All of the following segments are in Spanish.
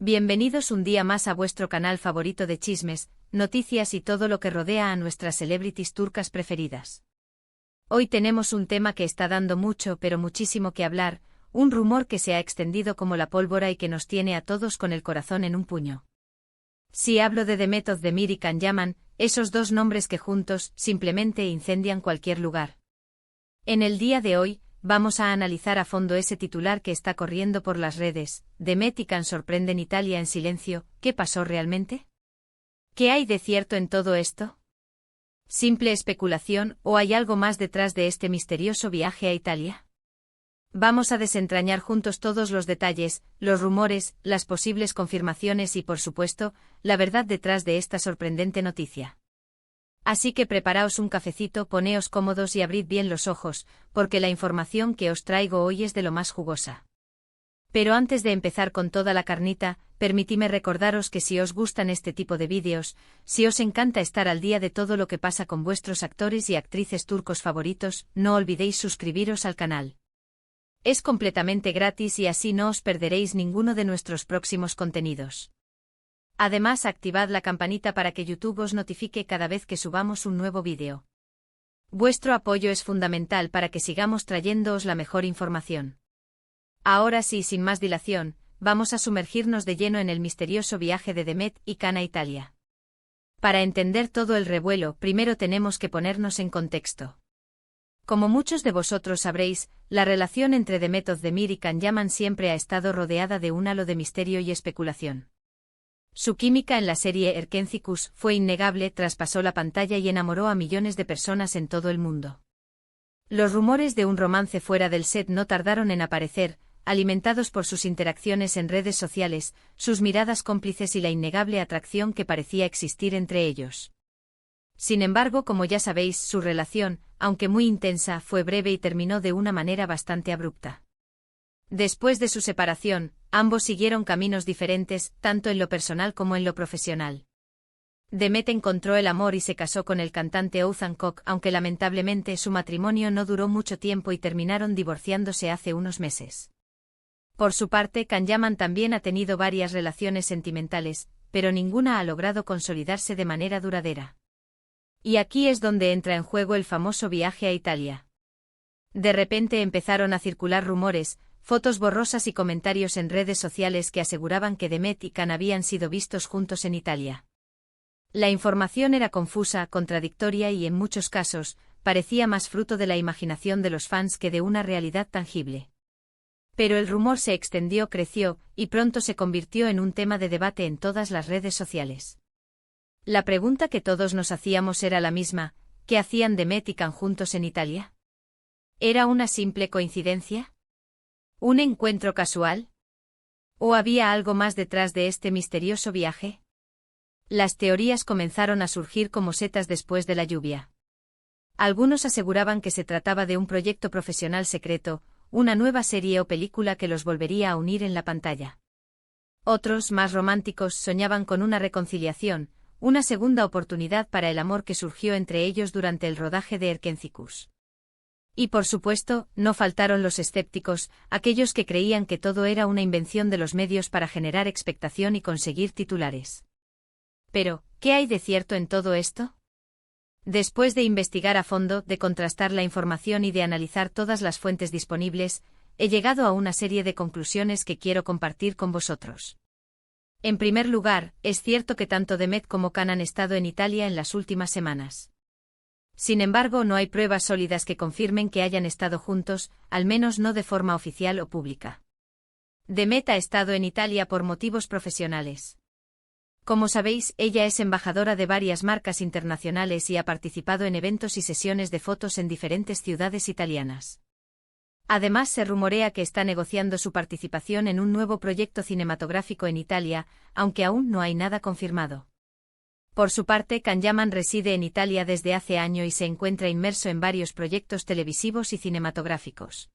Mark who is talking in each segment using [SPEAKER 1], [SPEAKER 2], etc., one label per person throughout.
[SPEAKER 1] Bienvenidos un día más a vuestro canal favorito de chismes, noticias y todo lo que rodea a nuestras celebrities turcas preferidas. Hoy tenemos un tema que está dando mucho pero muchísimo que hablar, un rumor que se ha extendido como la pólvora y que nos tiene a todos con el corazón en un puño. Si hablo de Demet Özdemir y Can Yaman, esos dos nombres que juntos simplemente incendian cualquier lugar. En el día de hoy, vamos a analizar a fondo ese titular que está corriendo por las redes. Demet y Can sorprenden Italia en silencio. ¿Qué pasó realmente? ¿Qué hay de cierto en todo esto? ¿Simple especulación o hay algo más detrás de este misterioso viaje a Italia? Vamos a desentrañar juntos todos los detalles, los rumores, las posibles confirmaciones y, por supuesto, la verdad detrás de esta sorprendente noticia. Así que preparaos un cafecito, poneos cómodos y abrid bien los ojos, porque la información que os traigo hoy es de lo más jugosa. Pero antes de empezar con toda la carnita, permitidme recordaros que si os gustan este tipo de vídeos, si os encanta estar al día de todo lo que pasa con vuestros actores y actrices turcos favoritos, no olvidéis suscribiros al canal. Es completamente gratis y así no os perderéis ninguno de nuestros próximos contenidos. Además, activad la campanita para que YouTube os notifique cada vez que subamos un nuevo vídeo. Vuestro apoyo es fundamental para que sigamos trayéndoos la mejor información. Ahora sí, sin más dilación, vamos a sumergirnos de lleno en el misterioso viaje de Demet y Can a Italia. Para entender todo el revuelo, primero tenemos que ponernos en contexto. Como muchos de vosotros sabréis, la relación entre Demet Özdemir y Can Yaman siempre ha estado rodeada de un halo de misterio y especulación. Su química en la serie Erkencikus fue innegable, traspasó la pantalla y enamoró a millones de personas en todo el mundo. Los rumores de un romance fuera del set no tardaron en aparecer, alimentados por sus interacciones en redes sociales, sus miradas cómplices y la innegable atracción que parecía existir entre ellos. Sin embargo, como ya sabéis, su relación, aunque muy intensa, fue breve y terminó de una manera bastante abrupta. Después de su separación, ambos siguieron caminos diferentes, tanto en lo personal como en lo profesional. Demet encontró el amor y se casó con el cantante Oğuzhan Koç, aunque lamentablemente su matrimonio no duró mucho tiempo y terminaron divorciándose hace unos meses. Por su parte, Can Yaman también ha tenido varias relaciones sentimentales, pero ninguna ha logrado consolidarse de manera duradera. Y aquí es donde entra en juego el famoso viaje a Italia. De repente empezaron a circular rumores, fotos borrosas y comentarios en redes sociales que aseguraban que Demet y Can habían sido vistos juntos en Italia. La información era confusa, contradictoria y, en muchos casos, parecía más fruto de la imaginación de los fans que de una realidad tangible. Pero el rumor se extendió, creció, y pronto se convirtió en un tema de debate en todas las redes sociales. La pregunta que todos nos hacíamos era la misma: ¿qué hacían Demet y Can juntos en Italia? ¿Era una simple coincidencia? ¿Un encuentro casual? ¿O había algo más detrás de este misterioso viaje? Las teorías comenzaron a surgir como setas después de la lluvia. Algunos aseguraban que se trataba de un proyecto profesional secreto, una nueva serie o película que los volvería a unir en la pantalla. Otros, más románticos, soñaban con una reconciliación, una segunda oportunidad para el amor que surgió entre ellos durante el rodaje de Erkencikus. Y por supuesto, no faltaron los escépticos, aquellos que creían que todo era una invención de los medios para generar expectación y conseguir titulares. Pero, ¿qué hay de cierto en todo esto? Después de investigar a fondo, de contrastar la información y de analizar todas las fuentes disponibles, he llegado a una serie de conclusiones que quiero compartir con vosotros. En primer lugar, es cierto que tanto Demet como Can han estado en Italia en las últimas semanas. Sin embargo, no hay pruebas sólidas que confirmen que hayan estado juntos, al menos no de forma oficial o pública. Demet ha estado en Italia por motivos profesionales. Como sabéis, ella es embajadora de varias marcas internacionales y ha participado en eventos y sesiones de fotos en diferentes ciudades italianas. Además, se rumorea que está negociando su participación en un nuevo proyecto cinematográfico en Italia, aunque aún no hay nada confirmado. Por su parte, Can Yaman reside en Italia desde hace años y se encuentra inmerso en varios proyectos televisivos y cinematográficos.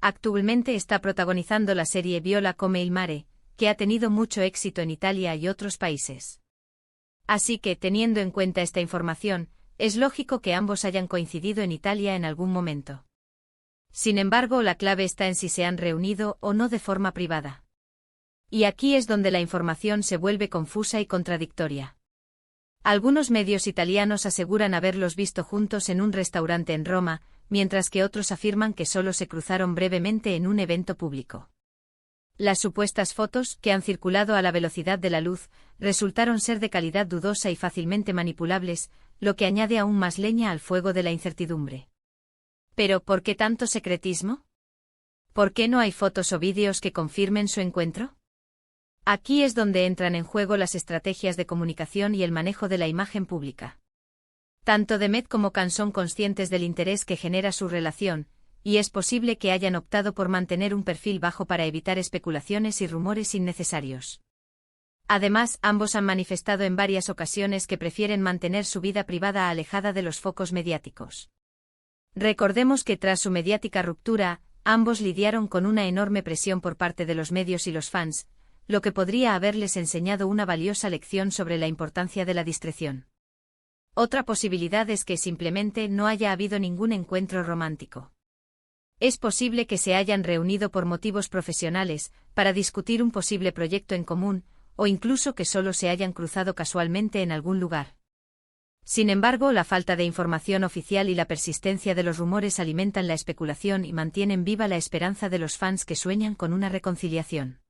[SPEAKER 1] Actualmente está protagonizando la serie Viola come il mare, que ha tenido mucho éxito en Italia y otros países. Así que, teniendo en cuenta esta información, es lógico que ambos hayan coincidido en Italia en algún momento. Sin embargo, la clave está en si se han reunido o no de forma privada. Y aquí es donde la información se vuelve confusa y contradictoria. Algunos medios italianos aseguran haberlos visto juntos en un restaurante en Roma, mientras que otros afirman que solo se cruzaron brevemente en un evento público. Las supuestas fotos, que han circulado a la velocidad de la luz, resultaron ser de calidad dudosa y fácilmente manipulables, lo que añade aún más leña al fuego de la incertidumbre. Pero, ¿por qué tanto secretismo? ¿Por qué no hay fotos o vídeos que confirmen su encuentro? Aquí es donde entran en juego las estrategias de comunicación y el manejo de la imagen pública. Tanto Demet como Can son conscientes del interés que genera su relación, y es posible que hayan optado por mantener un perfil bajo para evitar especulaciones y rumores innecesarios. Además, ambos han manifestado en varias ocasiones que prefieren mantener su vida privada alejada de los focos mediáticos. Recordemos que tras su mediática ruptura, ambos lidiaron con una enorme presión por parte de los medios y los fans, lo que podría haberles enseñado una valiosa lección sobre la importancia de la discreción. Otra posibilidad es que simplemente no haya habido ningún encuentro romántico. Es posible que se hayan reunido por motivos profesionales, para discutir un posible proyecto en común, o incluso que solo se hayan cruzado casualmente en algún lugar. Sin embargo, la falta de información oficial y la persistencia de los rumores alimentan la especulación y mantienen viva la esperanza de los fans que sueñan con una reconciliación.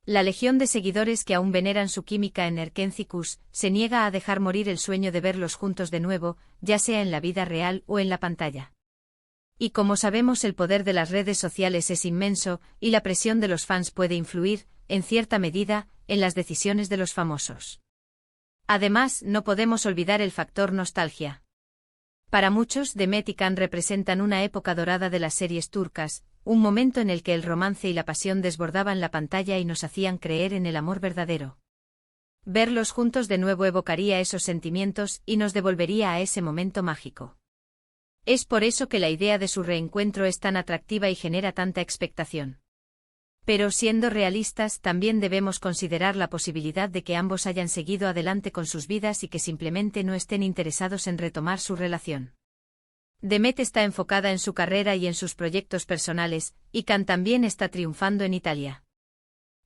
[SPEAKER 1] La legión de seguidores que aún veneran su química en Erkencicus se niega a dejar morir el sueño de verlos juntos de nuevo, ya sea en la vida real o en la pantalla. Y como sabemos, el poder de las redes sociales es inmenso, y la presión de los fans puede influir, en cierta medida, en las decisiones de los famosos. Además, no podemos olvidar el factor nostalgia. Para muchos, Demet y Can representan una época dorada de las series turcas, un momento en el que el romance y la pasión desbordaban la pantalla y nos hacían creer en el amor verdadero. Verlos juntos de nuevo evocaría esos sentimientos y nos devolvería a ese momento mágico. Es por eso que la idea de su reencuentro es tan atractiva y genera tanta expectación. Pero siendo realistas, también debemos considerar la posibilidad de que ambos hayan seguido adelante con sus vidas y que simplemente no estén interesados en retomar su relación. Demet está enfocada en su carrera y en sus proyectos personales, y Can también está triunfando en Italia.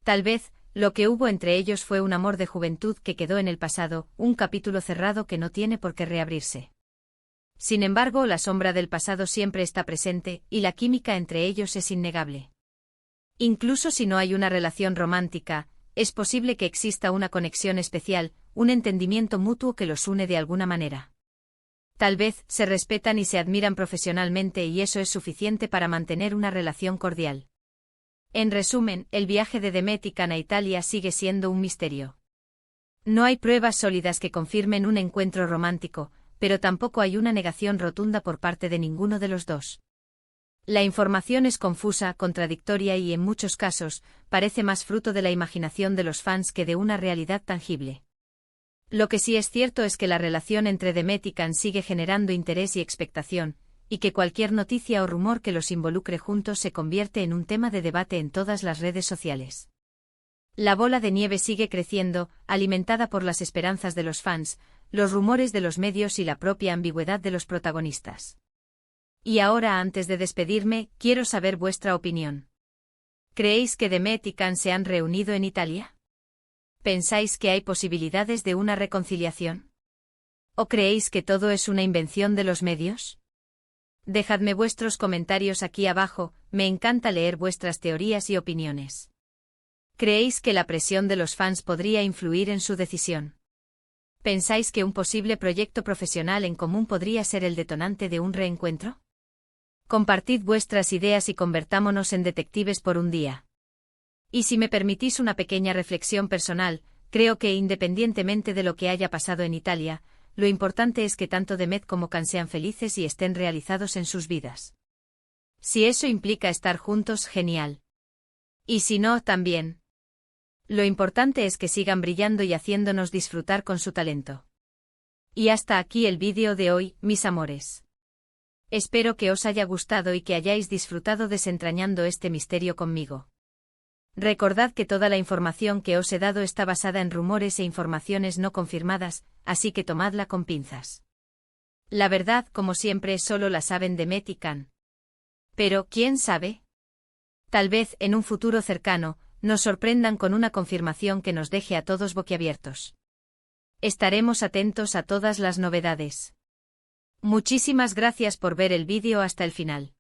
[SPEAKER 1] Tal vez, lo que hubo entre ellos fue un amor de juventud que quedó en el pasado, un capítulo cerrado que no tiene por qué reabrirse. Sin embargo, la sombra del pasado siempre está presente, y la química entre ellos es innegable. Incluso si no hay una relación romántica, es posible que exista una conexión especial, un entendimiento mutuo que los une de alguna manera. Tal vez, se respetan y se admiran profesionalmente y eso es suficiente para mantener una relación cordial. En resumen, el viaje de Demet y Can a Italia sigue siendo un misterio. No hay pruebas sólidas que confirmen un encuentro romántico, pero tampoco hay una negación rotunda por parte de ninguno de los dos. La información es confusa, contradictoria y, en muchos casos, parece más fruto de la imaginación de los fans que de una realidad tangible. Lo que sí es cierto es que la relación entre Demet y Can sigue generando interés y expectación, y que cualquier noticia o rumor que los involucre juntos se convierte en un tema de debate en todas las redes sociales. La bola de nieve sigue creciendo, alimentada por las esperanzas de los fans, los rumores de los medios y la propia ambigüedad de los protagonistas. Y ahora, antes de despedirme, quiero saber vuestra opinión. ¿Creéis que Demet y Can se han reunido en Italia? ¿Pensáis que hay posibilidades de una reconciliación? ¿O creéis que todo es una invención de los medios? Dejadme vuestros comentarios aquí abajo, me encanta leer vuestras teorías y opiniones. ¿Creéis que la presión de los fans podría influir en su decisión? ¿Pensáis que un posible proyecto profesional en común podría ser el detonante de un reencuentro? Compartid vuestras ideas y convertámonos en detectives por un día. Y si me permitís una pequeña reflexión personal, creo que independientemente de lo que haya pasado en Italia, lo importante es que tanto Demet como Can sean felices y estén realizados en sus vidas. Si eso implica estar juntos, genial. Y si no, también. Lo importante es que sigan brillando y haciéndonos disfrutar con su talento. Y hasta aquí el vídeo de hoy, mis amores. Espero que os haya gustado y que hayáis disfrutado desentrañando este misterio conmigo. Recordad que toda la información que os he dado está basada en rumores e informaciones no confirmadas, así que tomadla con pinzas. La verdad, como siempre, solo la saben Demet y Can. Pero, ¿quién sabe? Tal vez, en un futuro cercano, nos sorprendan con una confirmación que nos deje a todos boquiabiertos. Estaremos atentos a todas las novedades. Muchísimas gracias por ver el vídeo hasta el final.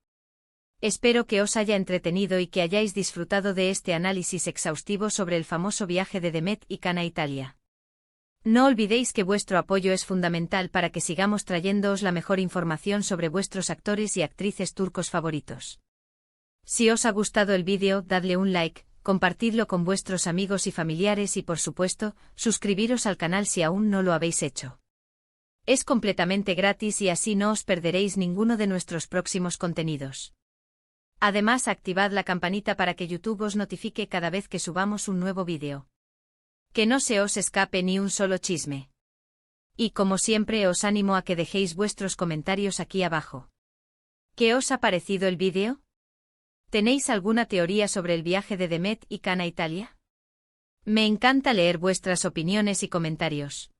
[SPEAKER 1] Espero que os haya entretenido y que hayáis disfrutado de este análisis exhaustivo sobre el famoso viaje de Demet y Can a Italia. No olvidéis que vuestro apoyo es fundamental para que sigamos trayéndoos la mejor información sobre vuestros actores y actrices turcos favoritos. Si os ha gustado el vídeo, dadle un like, compartidlo con vuestros amigos y familiares y por supuesto, suscribiros al canal si aún no lo habéis hecho. Es completamente gratis y así no os perderéis ninguno de nuestros próximos contenidos. Además, activad la campanita para que YouTube os notifique cada vez que subamos un nuevo vídeo. Que no se os escape ni un solo chisme. Y como siempre os animo a que dejéis vuestros comentarios aquí abajo. ¿Qué os ha parecido el vídeo? ¿Tenéis alguna teoría sobre el viaje de Demet y Can a Italia? Me encanta leer vuestras opiniones y comentarios.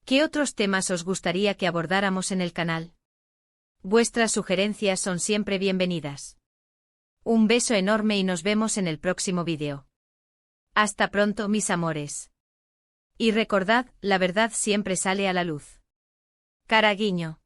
[SPEAKER 1] ¿Qué otros temas os gustaría que abordáramos en el canal? Vuestras sugerencias son siempre bienvenidas. Un beso enorme y nos vemos en el próximo vídeo. Hasta pronto, mis amores. Y recordad, la verdad siempre sale a la luz. Cara guiño.